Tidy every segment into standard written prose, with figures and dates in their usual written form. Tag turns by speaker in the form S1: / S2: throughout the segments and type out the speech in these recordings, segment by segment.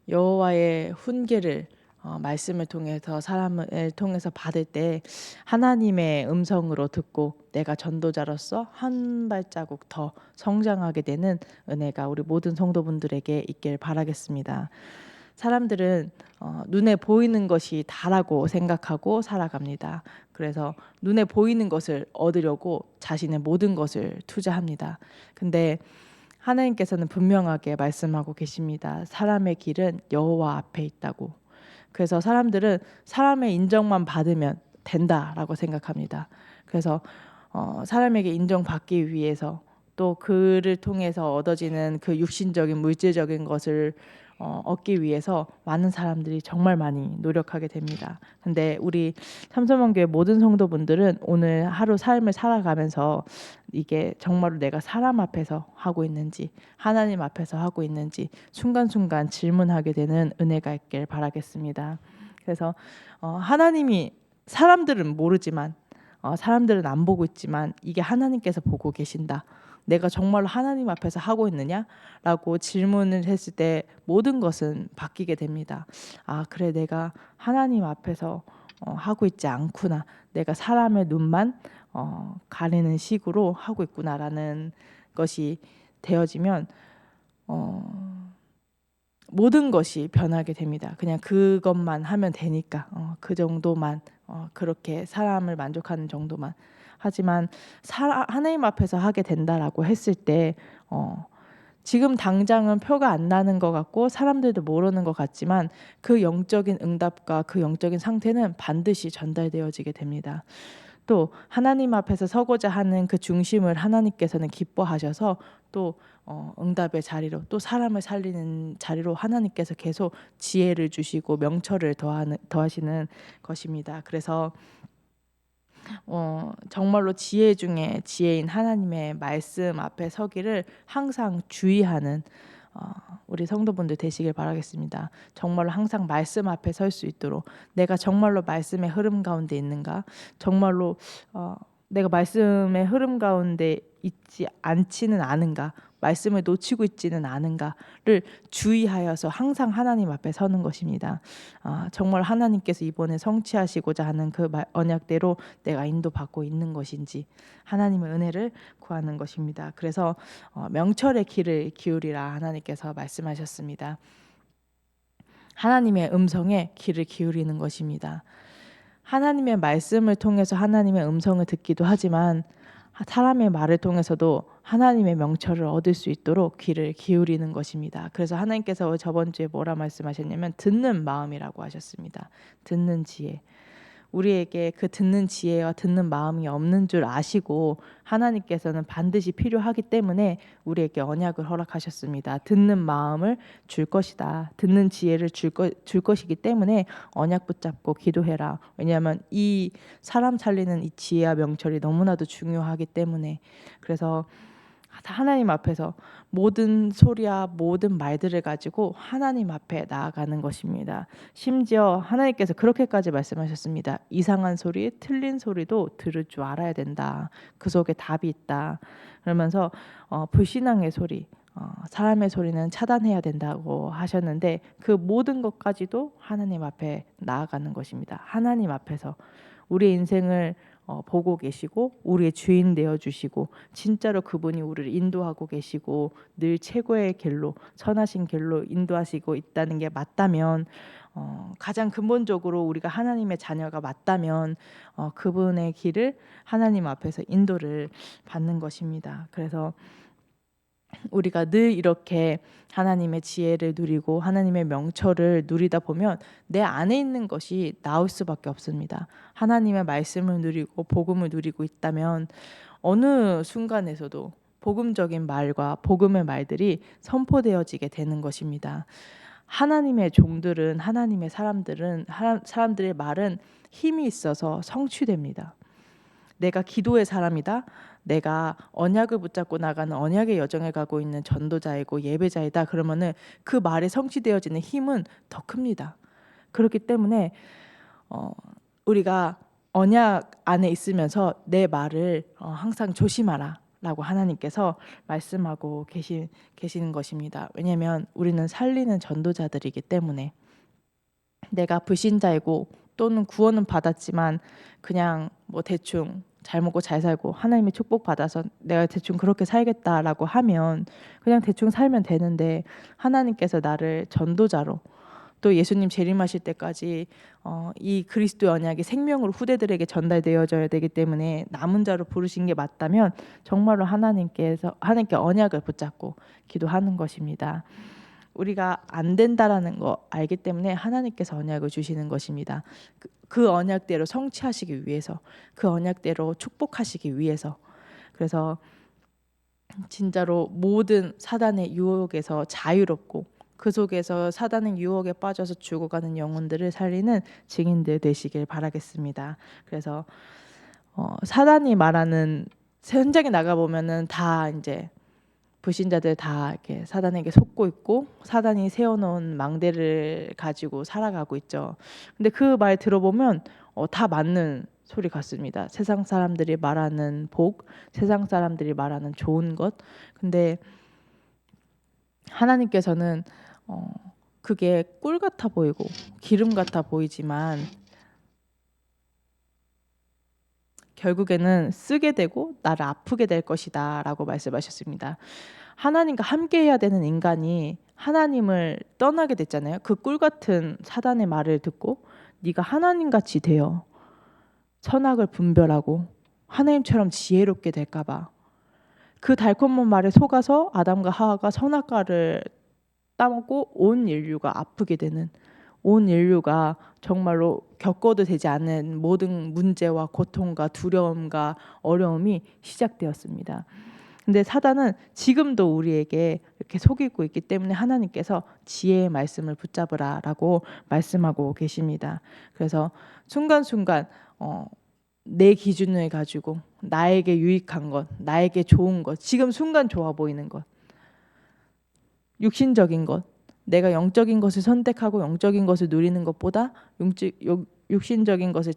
S1: 여호와의 훈계를 말씀을 통해서 사람을 통해서 받을 때 하나님의 음성으로 듣고 내가 전도자로서 한 발자국 더 성장하게 되는 은혜가 우리 모든 성도분들에게 있길 바라겠습니다. 사람들은 눈에 보이는 것이 다라고 생각하고 살아갑니다. 그래서 눈에 보이는 것을 얻으려고 자신의 모든 것을 투자합니다. 근데 하나님께서는 분명하게 말씀하고 계십니다. 사람의 길은 여호와 앞에 있다고. 그래서 사람들은 사람의 인정만 받으면 된다라고 생각합니다. 그래서 사람에게 인정받기 위해서 또 그를 통해서 얻어지는 그 육신적인 물질적인 것을 얻기 위해서 많은 사람들이 정말 많이 노력하게 됩니다. 근데 우리 삼성원교회 모든 성도분들은 오늘 하루 삶을 살아가면서 이게 정말로 내가 사람 앞에서 하고 있는지 하나님 앞에서 하고 있는지 순간순간 질문하게 되는 은혜가 있길 바라겠습니다. 그래서 하나님이 사람들은 모르지만 사람들은 안 보고 있지만 이게 하나님께서 보고 계신다. 내가 정말로 하나님 앞에서 하고 있느냐라고 질문을 했을 때 모든 것은 바뀌게 됩니다. 아, 그래, 내가 하나님 앞에서 하고 있지 않구나. 내가 사람의 눈만 가리는 식으로 하고 있구나라는 것이 되어지면 모든 것이 변하게 됩니다. 그냥 그것만 하면 되니까 그 정도만 그렇게 사람을 만족하는 정도만 하지만 하나님 앞에서 하게 된다라고 했을 때 지금 당장은 표가 안 나는 것 같고 사람들도 모르는 것 같지만 그 영적인 응답과 그 영적인 상태는 반드시 전달되어지게 됩니다. 또 하나님 앞에서 서고자 하는 그 중심을 하나님께서는 기뻐하셔서 또 응답의 자리로 또 사람을 살리는 자리로 하나님께서 계속 지혜를 주시고 명철을 더하시는 것입니다. 그래서 정말로 지혜 중에 지혜인 하나님의 말씀 앞에 서기를 항상 주의하는 우리 성도분들 되시길 바라겠습니다. 정말로 항상 말씀 앞에 설 수 있도록 내가 정말로 말씀의 흐름 가운데 있는가, 정말로 내가 말씀의 흐름 가운데 있지 않지는 않은가, 말씀을 놓치고 있지는 않은가를 주의하여서 항상 하나님 앞에 서는 것입니다. 정말 하나님께서 이번에 성취하시고자 하는 그 언약대로 내가 인도받고 있는 것인지 하나님의 은혜를 구하는 것입니다. 그래서 명철의 귀를 기울이라 하나님께서 말씀하셨습니다. 하나님의 음성에 귀를 기울이는 것입니다. 하나님의 말씀을 통해서 하나님의 음성을 듣기도 하지만 사람의 말을 통해서도 하나님의 명철을 얻을 수 있도록 귀를 기울이는 것입니다. 그래서 하나님께서 저번 주에 뭐라 말씀하셨냐면 듣는 마음이라고 하셨습니다. 듣는 지혜. 우리에게 그 듣는 지혜와 듣는 마음이 없는 줄 아시고 하나님께서는 반드시 필요하기 때문에 우리에게 언약을 허락하셨습니다. 듣는 마음을 줄 것이다. 듣는 지혜를 줄 것이기 때문에 언약 붙잡고 기도해라. 왜냐하면 이 사람 살리는 이 지혜와 명철이 너무나도 중요하기 때문에. 그래서 하나님 앞에서 모든 소리와 모든 말들을 가지고 하나님 앞에 나아가는 것입니다. 심지어 하나님께서 그렇게까지 말씀하셨습니다. 이상한 소리, 틀린 소리도 들을 줄 알아야 된다. 그 속에 답이 있다. 그러면서 불신앙의 소리, 사람의 소리는 차단해야 된다고 하셨는데 그 모든 것까지도 하나님 앞에 나아가는 것입니다. 하나님 앞에서 우리의 인생을 보고 계시고 우리의 주인 되어 주시고 진짜로 그분이 우리를 인도하고 계시고 늘 최고의 길로 선하신 길로 인도하시고 있다는 게 맞다면 가장 근본적으로 우리가 하나님의 자녀가 맞다면 그분의 길을 하나님 앞에서 인도를 받는 것입니다. 그래서 우리가 늘 이렇게 하나님의 지혜를 누리고 하나님의 명철을 누리다 보면 내 안에 있는 것이 나올 수밖에 없습니다. 하나님의 말씀을 누리고 복음을 누리고 있다면 어느 순간에서도 복음적인 말과 복음의 말들이 선포되어지게 되는 것입니다. 하나님의 종들은 하나님의 사람들의 말은 힘이 있어서 성취됩니다. 내가 기도의 사람이다. 내가 언약을 붙잡고 나가는 언약의 여정에 가고 있는 전도자이고 예배자이다. 그러면은 그 말에 성취되어지는 힘은 더 큽니다. 그렇기 때문에 우리가 언약 안에 있으면서 내 말을 항상 조심하라 라고 하나님께서 말씀하고 계시는 것입니다. 왜냐하면 우리는 살리는 전도자들이기 때문에 내가 불신자이고 또는 구원은 받았지만 그냥 뭐 대충 잘 먹고 잘 살고 하나님의 축복 받아서 내가 대충 그렇게 살겠다라고 하면 그냥 대충 살면 되는데 하나님께서 나를 전도자로 또 예수님 재림하실 때까지 이 그리스도의 언약이 생명으로 후대들에게 전달되어져야 되기 때문에 남은 자로 부르신 게 맞다면 정말로 하나님께 언약을 붙잡고 기도하는 것입니다. 우리가 안 된다라는 거 알기 때문에 하나님께서 언약을 주시는 것입니다. 그 언약대로 성취하시기 위해서, 그 언약대로 축복하시기 위해서. 그래서 진짜로 모든 사단의 유혹에서 자유롭고 그 속에서 사단의 유혹에 빠져서 죽어가는 영혼들을 살리는 증인들 되시길 바라겠습니다. 그래서 사단이 말하는 현장에 나가 보면은 다 이제 불신자들 다 이렇게 사단에게 속고 있고 사단이 세워놓은 망대를 가지고 살아가고 있죠. 근데 그 말 들어보면 다 맞는 소리 같습니다. 세상 사람들이 말하는 복, 세상 사람들이 말하는 좋은 것. 근데 하나님께서는 그게 꿀 같아 보이고 기름 같아 보이지만 결국에는 쓰게 되고 나를 아프게 될 것이다 라고 말씀하셨습니다. 하나님과 함께 해야 되는 인간이 하나님을 떠나게 됐잖아요. 그 꿀 같은 사단의 말을 듣고 네가 하나님같이 되어 선악을 분별하고 하나님처럼 지혜롭게 될까 봐. 그 달콤한 말에 속아서 아담과 하와가 선악과를 따먹고 온 인류가 아프게 되는, 온 인류가 정말로 겪어도 되지 않은 모든 문제와 고통과 두려움과 어려움이 시작되었습니다. 근데 사단은 지금도 우리에게 이렇게 속이고 있기 때문에 하나님께서 지혜의 말씀을 붙잡으라라고 말씀하고 계십니다. 그래서 순간순간 내 기준을 가지고 나에게 유익한 것, 나에게 좋은 것, 지금 순간 좋아 보이는 것, 육신적인 것, 내가 영적인 것을 선택하고 영적인 것을 누리는 것보다 육신적인 것을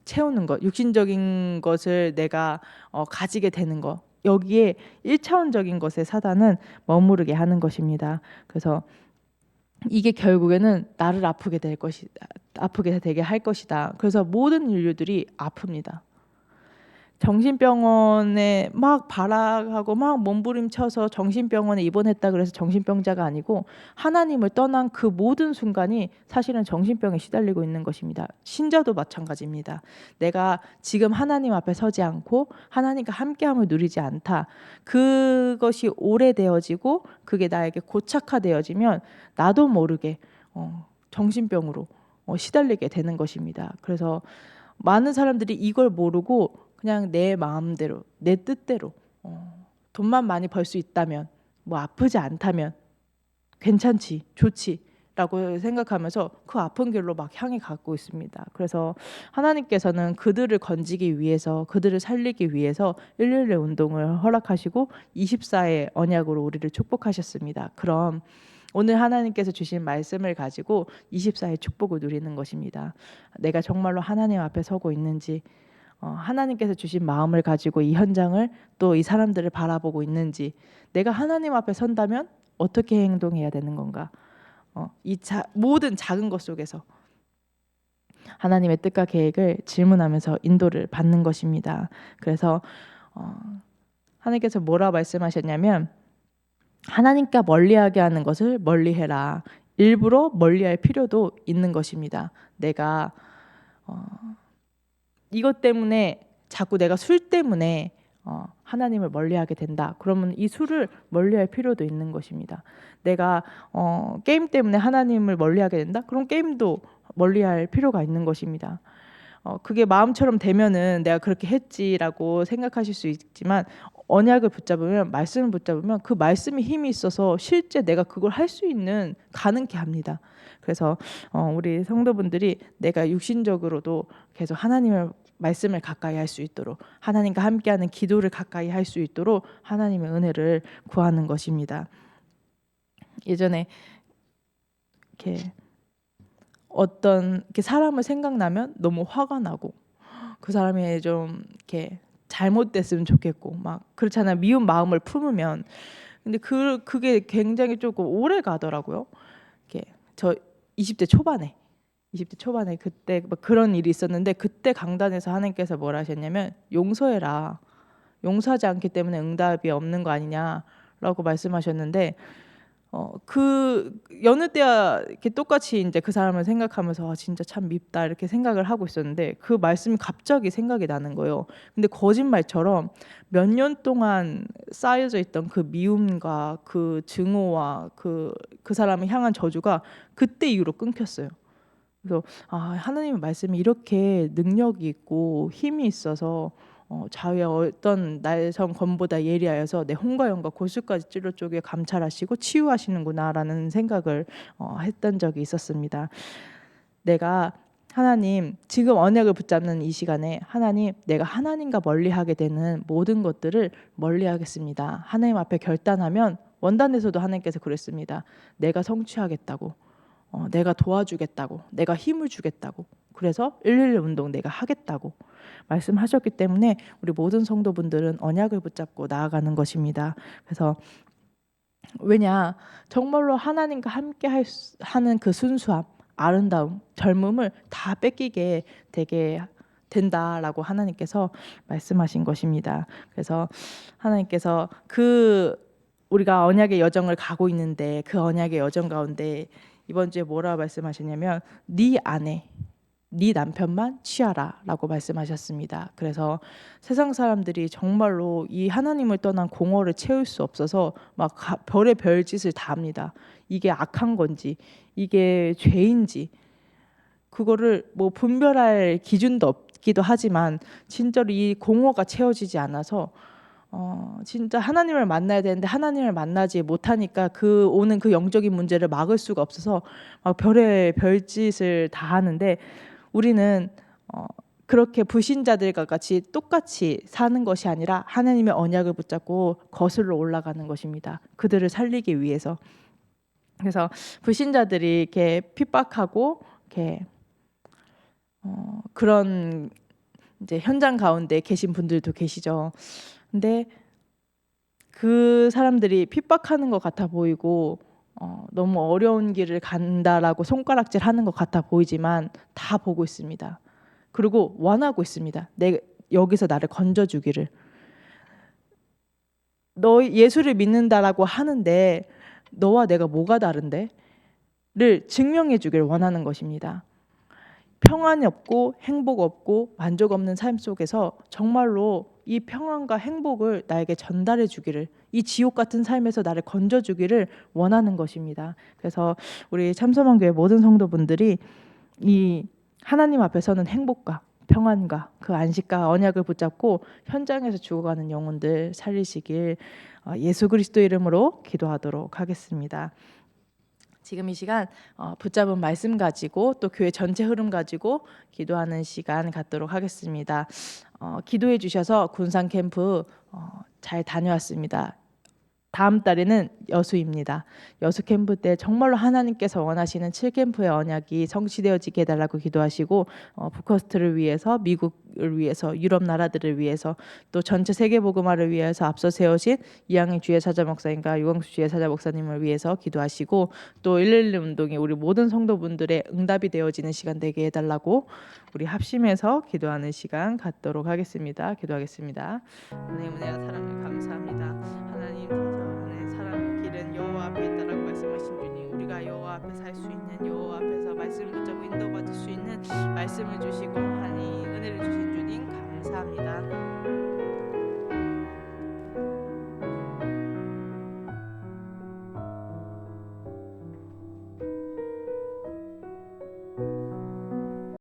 S1: 채우는 것, 육신적인 것을 내가 가지게 되는 것, 여기에 1차원적인 것에 사단은 머무르게 하는 것입니다. 그래서 이게 결국에는 나를 아프게 되게 할 것이다. 그래서 모든 인류들이 아픕니다. 정신병원에 막 발악하고 막 몸부림쳐서 정신병원에 입원했다 그래서 정신병자가 아니고 하나님을 떠난 그 모든 순간이 사실은 정신병에 시달리고 있는 것입니다. 신자도 마찬가지입니다. 내가 지금 하나님 앞에 서지 않고 하나님과 함께함을 누리지 않다. 그것이 오래되어지고 그게 나에게 고착화되어지면 나도 모르게 정신병으로 시달리게 되는 것입니다. 그래서 많은 사람들이 이걸 모르고 그냥 내 마음대로 내 뜻대로 돈만 많이 벌 수 있다면 뭐 아프지 않다면 괜찮지 좋지 라고 생각하면서 그 아픈 길로 막 향해 가고 있습니다. 그래서 하나님께서는 그들을 건지기 위해서 그들을 살리기 위해서 111 운동을 허락하시고 24의 언약으로 우리를 축복하셨습니다. 그럼 오늘 하나님께서 주신 말씀을 가지고 24의 축복을 누리는 것입니다. 내가 정말로 하나님 앞에 서고 있는지 하나님께서 주신 마음을 가지고 이 현장을 또 이 사람들을 바라보고 있는지 내가 하나님 앞에 선다면 어떻게 행동해야 되는 건가 모든 작은 것 속에서 하나님의 뜻과 계획을 질문하면서 인도를 받는 것입니다. 그래서 하나님께서 뭐라 말씀하셨냐면 하나님과 멀리하게 하는 것을 멀리해라. 일부러 멀리할 필요도 있는 것입니다. 내가 이것 때문에 자꾸 내가 술 때문에 하나님을 멀리하게 된다. 그러면 이 술을 멀리할 필요도 있는 것입니다. 내가 게임 때문에 하나님을 멀리하게 된다. 그럼 게임도 멀리할 필요가 있는 것입니다. 그게 마음처럼 되면은 내가 그렇게 했지라고 생각하실 수 있지만 언약을 붙잡으면 말씀을 붙잡으면 그 말씀이 힘이 있어서 실제 내가 그걸 할 수 있는 가능케 합니다. 그래서 우리 성도분들이 내가 육신적으로도 계속 하나님의 말씀을 가까이 할 수 있도록 하나님과 함께하는 기도를 가까이 할 수 있도록 하나님의 은혜를 구하는 것입니다. 예전에 이렇게 어떤 이렇게 사람을 생각나면 너무 화가 나고 그 사람이 좀 이렇게 잘못됐으면 좋겠고 막 그렇잖아요. 미운 마음을 품으면. 근데 그게 굉장히 조금 오래 가더라고요. 이게 저 20대 초반에 20대 초반에 그때 막 그런 일이 있었는데, 그때 강단에서 하나님께서 뭐라 하셨냐면 용서해라. 용서하지 않기 때문에 응답이 없는 거 아니냐라고 말씀하셨는데, 그 여느 때야 이렇게 똑같이 이제 그 사람을 생각하면서 진짜 참 밉다 이렇게 생각을 하고 있었는데, 그 말씀이 갑자기 생각이 나는 거예요. 근데 거짓말처럼 몇 년 동안 쌓여져 있던 그 미움과 그 증오와 그 사람을 향한 저주가 그때 이후로 끊겼어요. 그래서 하나님의 말씀이 이렇게 능력이 있고 힘이 있어서 좌우의 어떤 날선 검보다 예리하여서 내 혼과 영과 골수까지 찔러 쪼개 감찰하시고 치유하시는구나라는 생각을 했던 적이 있었습니다. 내가 하나님, 지금 언약을 붙잡는 이 시간에 하나님, 내가 하나님과 멀리하게 되는 모든 것들을 멀리하겠습니다. 하나님 앞에 결단하면, 원단에서도 하나님께서 그랬습니다. 내가 성취하겠다고, 내가 도와주겠다고, 내가 힘을 주겠다고, 그래서 111 운동 내가 하겠다고 말씀하셨기 때문에 우리 모든 성도분들은 언약을 붙잡고 나아가는 것입니다. 그래서 왜냐, 정말로 하나님과 함께 하는 그 순수함, 아름다움, 젊음을 다 뺏기게 되게 된다라고 하나님께서 말씀하신 것입니다. 그래서 하나님께서 우리가 언약의 여정을 가고 있는데, 그 언약의 여정 가운데 이번 주에 뭐라 말씀하셨냐면 네 아내, 네 남편만 취하라 라고 말씀하셨습니다. 그래서 세상 사람들이 정말로 이 하나님을 떠난 공허를 채울 수 없어서 막 별의 별짓을 다 합니다. 이게 악한 건지 이게 죄인지 그거를 뭐 분별할 기준도 없기도 하지만, 진짜로 이 공허가 채워지지 않아서 진짜 하나님을 만나야 되는데 하나님을 만나지 못하니까 오는 그 영적인 문제를 막을 수가 없어서 막 별의 별짓을 다 하는데, 우리는 그렇게 불신자들과 같이 똑같이 사는 것이 아니라 하나님의 언약을 붙잡고 거슬러 올라가는 것입니다. 그들을 살리기 위해서. 그래서 불신자들이 이렇게 핍박하고 이렇게 그런 이제 현장 가운데 계신 분들도 계시죠. 근데 그 사람들이 핍박하는 것 같아 보이고 너무 어려운 길을 간다라고 손가락질하는 것 같아 보이지만 다 보고 있습니다. 그리고 원하고 있습니다. 여기서 나를 건져주기를. 너 예수를 믿는다라고 하는데 너와 내가 뭐가 다른데? 를 증명해 주기를 원하는 것입니다. 평안이 없고 행복 없고 만족 없는 삶 속에서 정말로 이 평안과 행복을 나에게 전달해 주기를, 이 지옥 같은 삶에서 나를 건져 주기를 원하는 것입니다. 그래서 우리 참소망교회 모든 성도분들이 이 하나님 앞에서는 행복과 평안과 그 안식과 언약을 붙잡고 현장에서 죽어가는 영혼들 살리시길 예수 그리스도 이름으로 기도하도록 하겠습니다. 지금 이 시간 붙잡은 말씀 가지고 또 교회 전체 흐름 가지고 기도하는 시간 갖도록 하겠습니다. 기도해 주셔서 군산 캠프 잘 다녀왔습니다. 다음 달에는 여수입니다. 여수 캠프 때 정말로 하나님께서 원하시는 7캠프의 언약이 성취되어지게 해달라고 기도하시고, 북커스트를 위해서, 미국을 위해서, 유럽 나라들을 위해서, 또 전체 세계복음화를 위해서 앞서 세우신 이항희 주의 사자 목사님과 유광수 주의 사자 목사님을 위해서 기도하시고, 또 111 운동이 우리 모든 성도분들의 응답이 되어지는 시간 되게 해달라고 우리 합심해서 기도하는 시간 갖도록 하겠습니다. 기도하겠습니다. 하나님 은혜와 사랑을 감사합니다. 하나님, 사람의 길은 여호와 앞에 있다라고 말씀하신 주님, 우리가 여호와 앞에 살 수 있는, 여호와 앞에서 말씀을 붙잡고 인도받을 수 있는 말씀을 주시고 하니 은혜를 주신 주님 감사합니다.